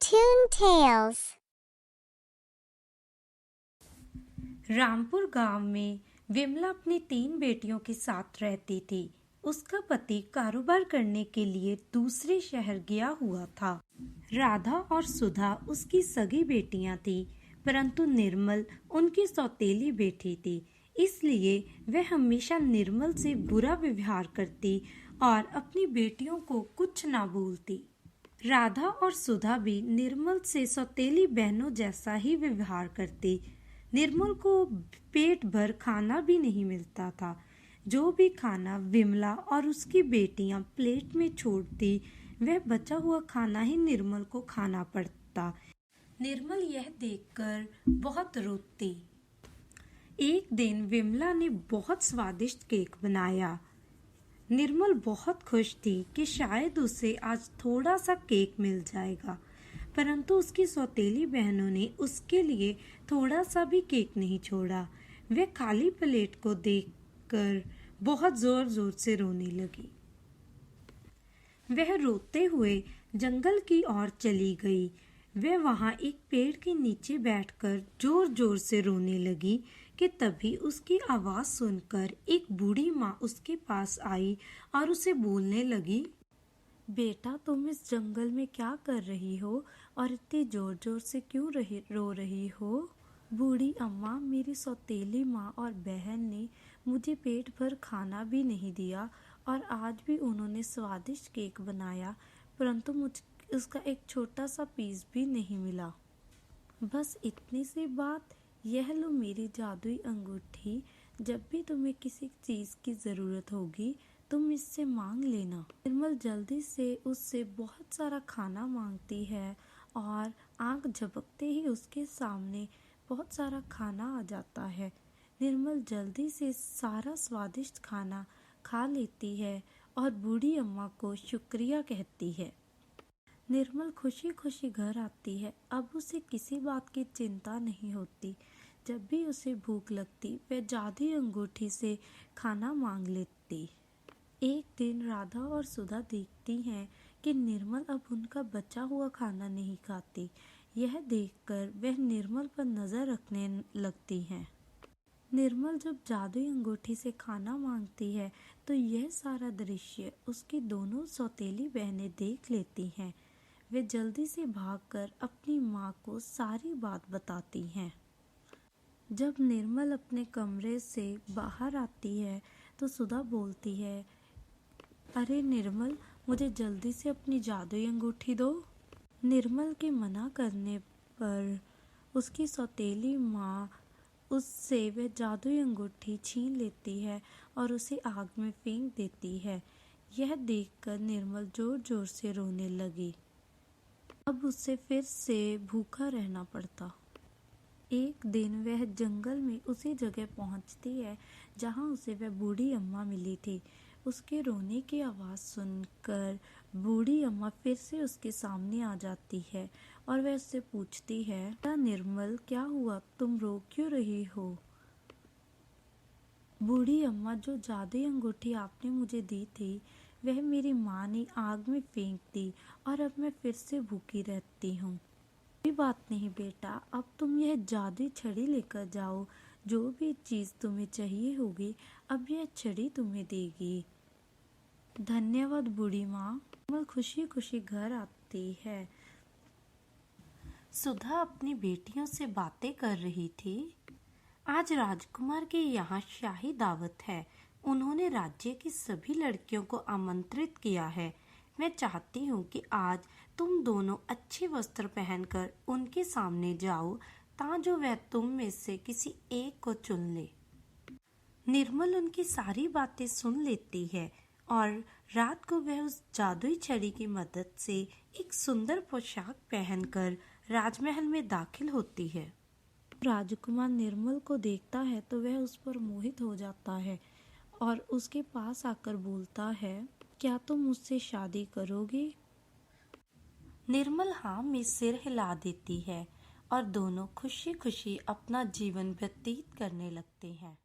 Cartoon Tales। Rampur गांव में विमला अपनी 3 बेटियों के साथ रहती थी। उसका पति कारोबार करने के लिए दूसरे शहर गया हुआ था। राधा और सुधा उसकी सगी बेटियां थी, परंतु निर्मल उनकी सौतेली बेटी थी। इसलिए वह हमेशा निर्मल से बुरा व्यवहार करती और अपनी बेटियों को कुछ ना बोलती। राधा और सुधा भी निर्मल से सौतेली बहनों जैसा ही व्यवहार करती। निर्मल को पेट भर खाना भी नहीं मिलता था। जो भी खाना विमला और उसकी बेटियां प्लेट में छोड़ती, वह बचा हुआ खाना ही निर्मल को खाना पड़ता। निर्मल यह देखकर बहुत रोती। एक दिन विमला ने बहुत स्वादिष्ट केक बनाया। निर्मल बहुत खुश थी कि शायद उसे आज थोड़ा सा केक मिल जाएगा, परंतु उसकी सौतेली बहनों ने उसके लिए थोड़ा सा भी केक नहीं छोड़ा। वह खाली प्लेट को देखकर बहुत जोर जोर से रोने लगी। वह रोते हुए जंगल की ओर चली गई। वह वहां एक पेड़ के नीचे बैठकर जोर जोर से रोने लगी कि तभी उसकी आवाज सुनकर एक बूढ़ी माँ उसके पास आई और उसे बोलने लगी, बेटा, तुम इस जंगल में क्या कर रही हो और इतनी जोर जोर से क्यों रो रही हो? बूढ़ी अम्मा, मेरी सौतेली माँ और बहन ने मुझे पेट भर खाना भी नहीं दिया और आज भी उन्होंने स्वादिष्ट केक बनाया, परंतु मुझे उसका एक छोटा सा पीस भी नहीं मिला। बस इतनी सी बात। यह लो मेरी जादुई अंगूठी। जब भी तुम्हें किसी चीज की जरूरत होगी, तुम इससे मांग लेना। निर्मल जल्दी से उससे बहुत सारा खाना मांगती है और आंख झपकते ही उसके सामने बहुत सारा खाना आ जाता है। निर्मल जल्दी से सारा स्वादिष्ट खाना खा लेती है और बूढ़ी अम्मा को शुक्रिया कहती है। निर्मल खुशी खुशी घर आती है। अब उसे किसी बात की चिंता नहीं होती। जब भी उसे भूख लगती, वह जादुई अंगूठी से खाना मांग लेती। एक दिन राधा और सुधा देखती हैं कि निर्मल अब उनका बचा हुआ खाना नहीं खाती। यह देखकर वह निर्मल पर नजर रखने लगती हैं। निर्मल जब जादुई अंगूठी से खाना मांगती है तो यह सारा दृश्य उसकी दोनों सौतेली बहनें देख लेती हैं। वे जल्दी से भागकर अपनी माँ को सारी बात बताती हैं। जब निर्मल अपने कमरे से बाहर आती है तो सुधा बोलती है, अरे निर्मल, मुझे जल्दी से अपनी जादुई अंगूठी दो। निर्मल के मना करने पर उसकी सौतेली माँ उससे वह जादुई अंगूठी छीन लेती है और उसे आग में फेंक देती है। यह देखकर निर्मल जोर जोर से रोने लगी। अब उसे फिर से भूखा रहना पड़ता। एक दिन वह जंगल में उसी जगह पहुंचती है जहां उसे वह बूढ़ी अम्मा मिली थी। उसके रोने की आवाज सुनकर बूढ़ी अम्मा फिर से उसके सामने आ जाती है और वह उससे पूछती है, निर्मल, क्या हुआ? तुम रो क्यों रही हो? बूढ़ी अम्मा, जो जादुई अंगूठी आपने मुझे दी थी, वह मेरी माँ ने आग में फेंक दी और अब मैं फिर से भूखी रहती हूँ। कोई बात नहीं बेटा, अब तुम यह जादुई छड़ी लेकर जाओ। जो भी चीज तुम्हें चाहिए होगी, अब यह छड़ी तुम्हें देगी। धन्यवाद बूढ़ी माँ। निर्मल खुशी खुशी घर आती है। सुधा अपनी बेटियों से बातें कर रही थी। आज राजकुमार के यहाँ शाही दावत है। उन्होंने राज्य की सभी लड़कियों को आमंत्रित किया है। मैं चाहती हूँ कि आज तुम दोनों अच्छे वस्त्र पहनकर उनके सामने जाओ, ताकि वह तुम में से किसी एक को चुन ले। निर्मल उनकी सारी बातें सुन लेती है और रात को वह उस जादुई छड़ी की मदद से एक सुंदर पोशाक पहनकर राजमहल में दाखिल होती है। राजकुमार निर्मल को देखता है तो वह उस पर मोहित हो जाता है और उसके पास आकर बोलता है, क्या तुम मुझसे शादी करोगे? निर्मल हाँ में सिर हिला देती है और दोनों खुशी खुशी अपना जीवन व्यतीत करने लगते हैं।